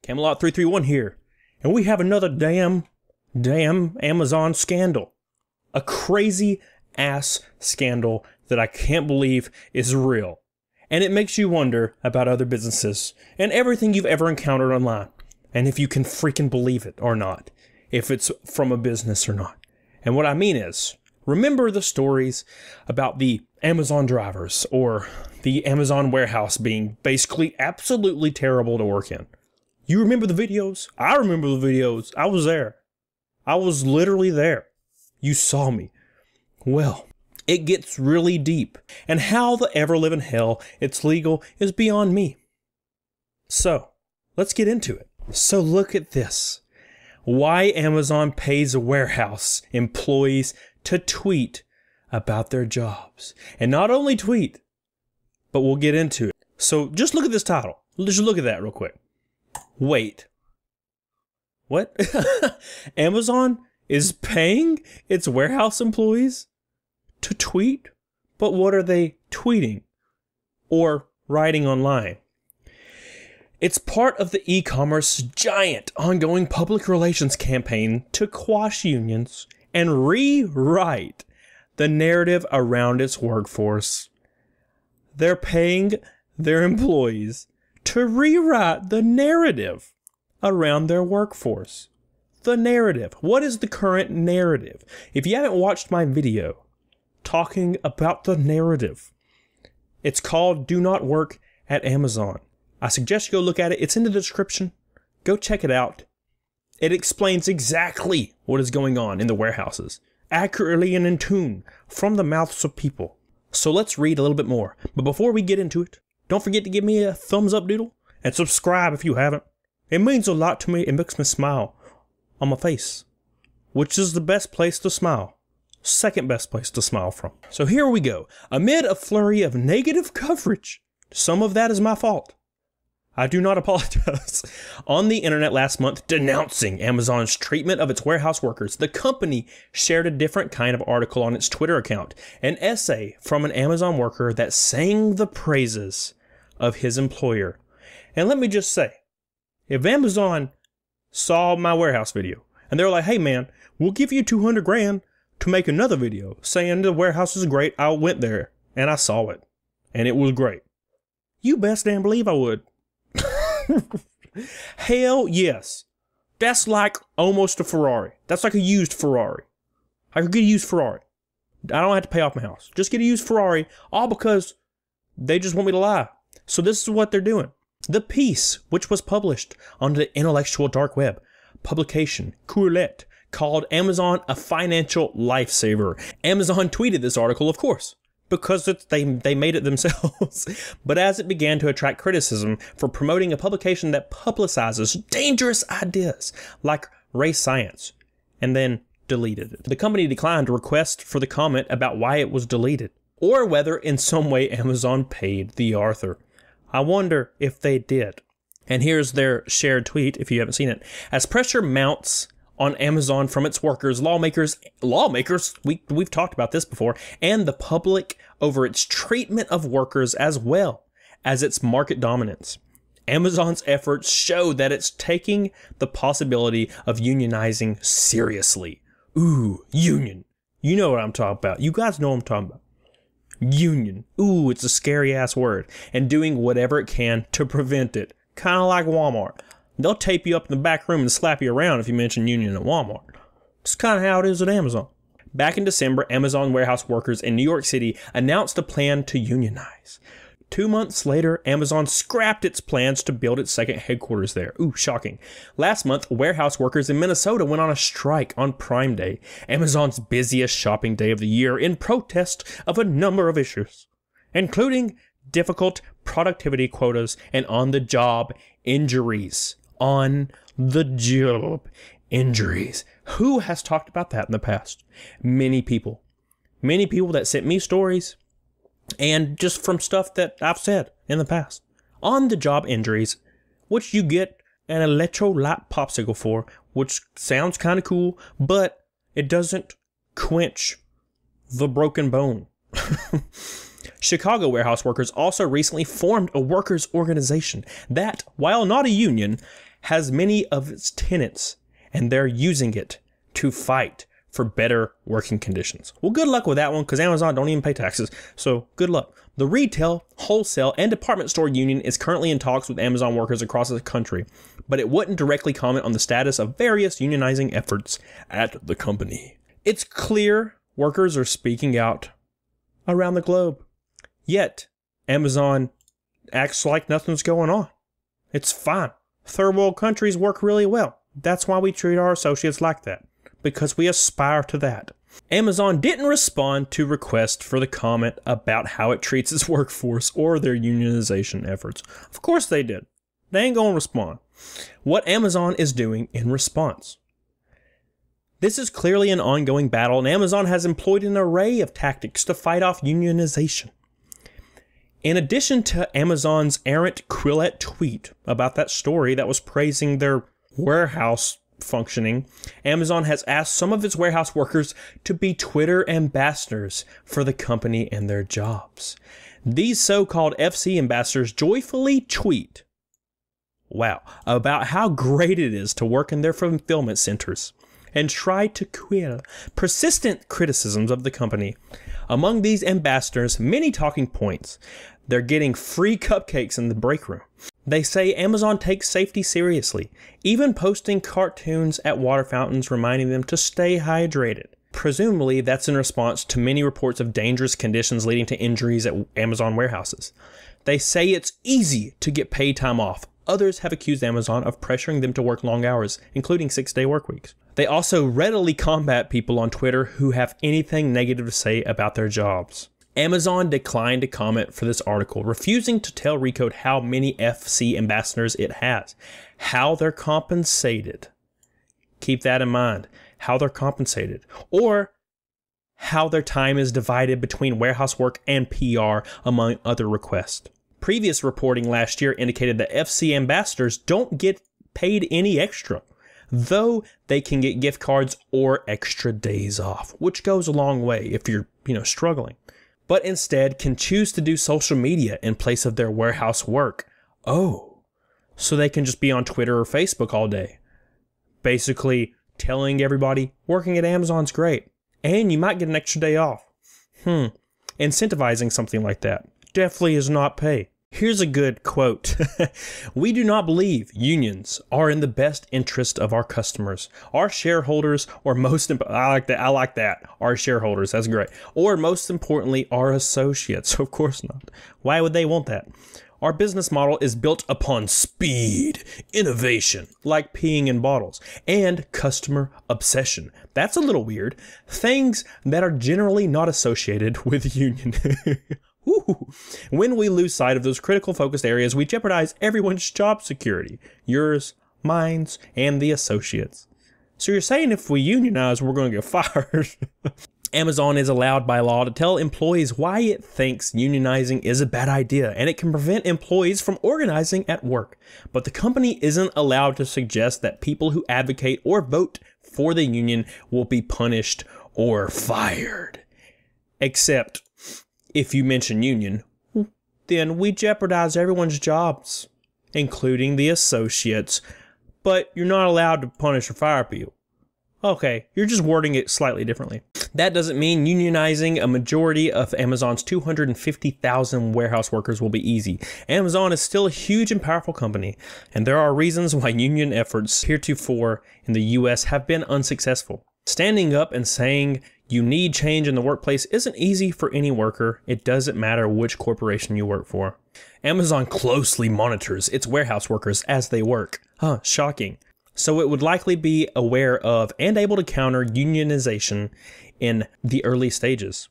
Camelot 331 here, and we have another damn Amazon scandal. A crazy ass scandal that I can't believe is real. And it makes you wonder about other businesses and everything you've ever encountered online. And if you can freaking believe it or not. If it's from a business or not. And what I mean is, remember the stories about the Amazon drivers or the Amazon warehouse being basically absolutely terrible to work in. You remember the videos? I remember the videos. I was there. I was literally there. You saw me. Well, it gets really deep. And how the ever-living hell it's legal is beyond me. So, let's get into it. So look at this. Why Amazon pays warehouse employees to tweet about their jobs. And not only tweet, but we'll get into it. So just look at this title. Just look at that real quick. Wait. What? Amazon is paying its warehouse employees to tweet? But what are they tweeting or writing online? It's part of the e-commerce giant ongoing public relations campaign to quash unions and rewrite the narrative around its workforce. They're paying their employees to rewrite the narrative around their workforce. The narrative. What is the current narrative? If you haven't watched my video talking about the narrative, it's called Do Not Work at Amazon. I suggest you go look at it. It's in the description. Go check it out. It explains exactly what is going on in the warehouses, accurately and in tune from the mouths of people. So let's read a little bit more. But before we get into it, don't forget to give me a thumbs up doodle and subscribe if you haven't. It means a lot to me. It makes me smile on my face, which is the best place to smile. Second best place to smile from. So here we go. Amid a flurry of negative coverage, some of that is my fault. I do not apologize. On the internet last month denouncing Amazon's treatment of its warehouse workers, the company shared a different kind of article on its Twitter account, an essay from an Amazon worker that sang the praises of his employer. And let me just say, if Amazon saw my warehouse video and they're like, hey man, we'll give you 200 grand to make another video saying the warehouse is great, I went there and I saw it and it was great. You best damn believe I would. Hell yes. That's like almost a Ferrari. That's like a used Ferrari. I could get a used Ferrari. I don't have to pay off my house. Just get a used Ferrari, all because they just want me to lie. So this is what they're doing. The piece, which was published on the intellectual dark web publication Courlette, called Amazon a financial lifesaver. Amazon tweeted this article, of course, because they made it themselves. But as it began to attract criticism for promoting a publication that publicizes dangerous ideas like race science, and then deleted it. The company declined a request for the comment about why it was deleted, or whether in some way Amazon paid the author. I wonder if they did. And here's their shared tweet, if you haven't seen it. As pressure mounts on Amazon from its workers, lawmakers, we've talked about this before, and the public over its treatment of workers as well as its market dominance. Amazon's efforts show that it's taking the possibility of unionizing seriously. Ooh, union. You know what I'm talking about. You guys know what I'm talking about. Union. Ooh, it's a scary ass word. And doing whatever it can to prevent it. Kind of like Walmart. They'll tape you up in the back room and slap you around if you mention union at Walmart. It's kind of how it is at Amazon. Back in December, Amazon warehouse workers in New York City announced a plan to unionize. 2 months later, Amazon scrapped its plans to build its second headquarters there. Ooh, shocking. Last month, warehouse workers in Minnesota went on a strike on Prime Day, Amazon's busiest shopping day of the year, in protest of a number of issues, including difficult productivity quotas and on-the-job injuries. On the job injuries. Who has talked about that in the past? Many people. Many people that sent me stories and just from stuff that I've said in the past. On the job injuries, which you get an electrolyte popsicle for, which sounds kind of cool, but it doesn't quench the broken bone. Chicago warehouse workers also recently formed a workers' organization that, while not a union, has many of its tenants, and they're using it to fight for better working conditions. Well, good luck with that one, because Amazon don't even pay taxes, so good luck. The retail, wholesale, and department store union is currently in talks with Amazon workers across the country, but it wouldn't directly comment on the status of various unionizing efforts at the company. It's clear workers are speaking out around the globe, yet Amazon acts like nothing's going on. It's fine. Third world countries work really well. That's why we treat our associates like that, because we aspire to that. Amazon didn't respond to requests for the comment about how it treats its workforce or their unionization efforts. Of course they did. They ain't gonna respond. What Amazon is doing in response. This is clearly an ongoing battle, and Amazon has employed an array of tactics to fight off unionization. In addition to Amazon's errant Quillette tweet about that story that was praising their warehouse functioning, Amazon has asked some of its warehouse workers to be Twitter ambassadors for the company and their jobs. These so-called FC ambassadors joyfully tweet, about how great it is to work in their fulfillment centers, and try to quell persistent criticisms of the company. Among these ambassadors, many talking points. They're getting free cupcakes in the break room. They say Amazon takes safety seriously, even posting cartoons at water fountains reminding them to stay hydrated. Presumably, that's in response to many reports of dangerous conditions leading to injuries at Amazon warehouses. They say it's easy to get paid time off. Others have accused Amazon of pressuring them to work long hours, including 6-day work weeks. They also readily combat people on Twitter who have anything negative to say about their jobs. Amazon declined to comment for this article, refusing to tell Recode how many FC ambassadors it has, how they're compensated. Keep that in mind, how they're compensated, or how their time is divided between warehouse work and PR, among other requests. Previous reporting last year indicated that FC ambassadors don't get paid any extra, though they can get gift cards or extra days off, which goes a long way if you're, struggling. But instead can choose to do social media in place of their warehouse work. Oh, so they can just be on Twitter or Facebook all day, basically telling everybody working at Amazon's great, and you might get an extra day off. Incentivizing something like that definitely is not pay. Here's a good quote. We do not believe unions are in the best interest of our customers, our shareholders, or I like that. Our shareholders, that's great. Or most importantly, our associates. Of course not. Why would they want that? Our business model is built upon speed, innovation, like peeing in bottles, and customer obsession. That's a little weird. Things that are generally not associated with union. When we lose sight of those critical focused areas, we jeopardize everyone's job security. Yours, mine, and the associates. So you're saying if we unionize, we're going to get fired? Amazon is allowed by law to tell employees why it thinks unionizing is a bad idea, and it can prevent employees from organizing at work. But the company isn't allowed to suggest that people who advocate or vote for the union will be punished or fired. Except if you mention union, then we jeopardize everyone's jobs, including the associates, but you're not allowed to punish or fire people. Okay, you're just wording it slightly differently. That doesn't mean unionizing a majority of Amazon's 250,000 warehouse workers will be easy. Amazon is still a huge and powerful company, and there are reasons why union efforts heretofore in the US have been unsuccessful. Standing up and saying you need change in the workplace isn't easy for any worker. It doesn't matter which corporation you work for. Amazon closely monitors its warehouse workers as they work. Shocking. So it would likely be aware of and able to counter unionization in the early stages.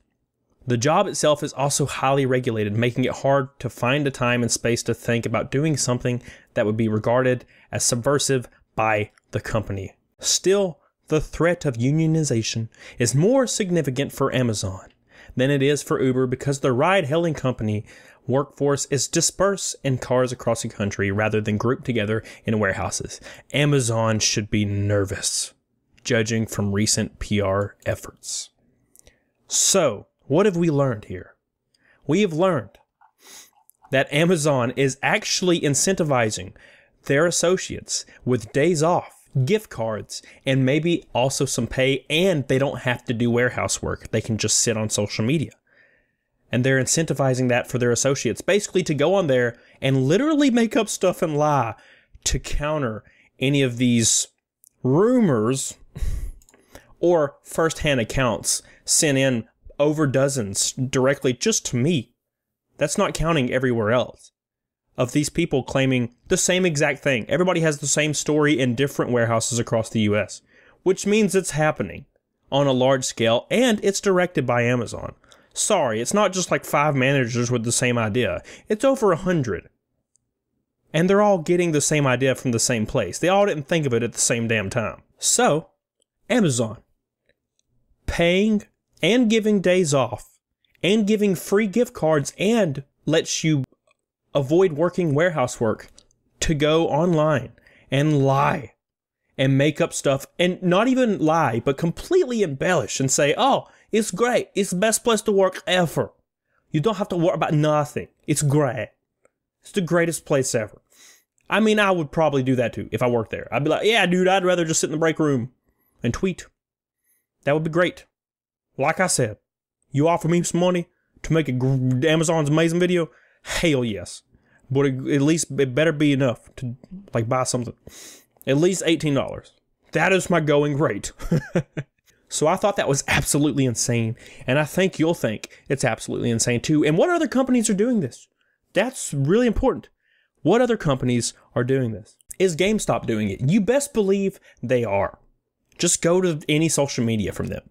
The job itself is also highly regulated, making it hard to find the time and space to think about doing something that would be regarded as subversive by the company. Still, the threat of unionization is more significant for Amazon than it is for Uber because the ride-hailing company workforce is dispersed in cars across the country rather than grouped together in warehouses. Amazon should be nervous, judging from recent PR efforts. So, what have we learned here? We have learned that Amazon is actually incentivizing their associates with days off, gift cards, and maybe also some pay, and they don't have to do warehouse work. They can just sit on social media. And they're incentivizing that for their associates, basically to go on there and literally make up stuff and lie to counter any of these rumors or first-hand accounts sent in over dozens directly just to me. That's not counting everywhere else. Of these people claiming the same exact thing. Everybody has the same story in different warehouses across the US, which means it's happening on a large scale and it's directed by Amazon. Sorry, it's not just like 5 managers with the same idea. It's over 100. And they're all getting the same idea from the same place. They all didn't think of it at the same damn time. So, Amazon, paying and giving days off and giving free gift cards and lets you avoid working warehouse work to go online and lie and make up stuff, and not even lie, but completely embellish and say, oh, it's great. It's the best place to work ever. You don't have to worry about nothing. It's great. It's the greatest place ever. I mean, I would probably do that too if I worked there. I'd be like, yeah, dude, I'd rather just sit in the break room and tweet. That would be great. Like I said, you offer me some money to make Amazon's amazing video? Hell yes. But at least it better be enough to like buy something. At least $18. That is my going rate. So I thought that was absolutely insane. And I think you'll think it's absolutely insane too. And what other companies are doing this? That's really important. What other companies are doing this? Is GameStop doing it? You best believe they are. Just go to any social media from them.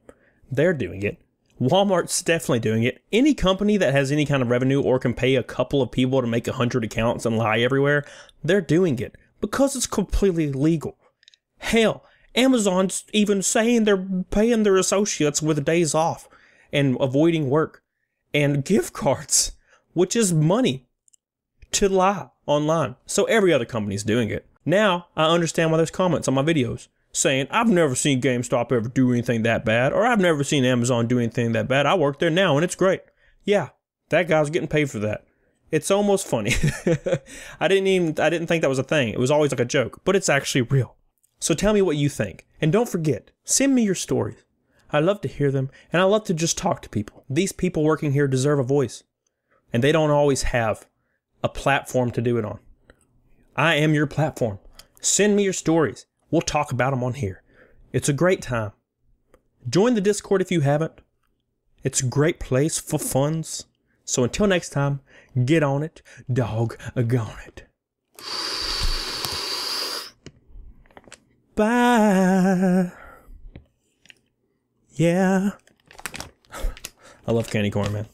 They're doing it. Walmart's definitely doing it. Any company that has any kind of revenue or can pay a couple of people to make 100 accounts and lie everywhere, they're doing it because it's completely legal. Hell, Amazon's even saying they're paying their associates with days off and avoiding work and gift cards, which is money to lie online. So every other company's doing it. Now, I understand why there's comments on my videos saying, I've never seen GameStop ever do anything that bad, or I've never seen Amazon do anything that bad. I work there now and it's great. Yeah, that guy's getting paid for that. It's almost funny. I didn't think that was a thing. It was always like a joke, but it's actually real. So tell me what you think. And don't forget, send me your stories. I love to hear them, and I love to just talk to people. These people working here deserve a voice, and they don't always have a platform to do it on. I am your platform. Send me your stories. We'll talk about them on here. It's a great time. Join the Discord if you haven't. It's a great place for funs. So until next time, get on it, doggone it. Bye. Yeah. I love candy corn, man.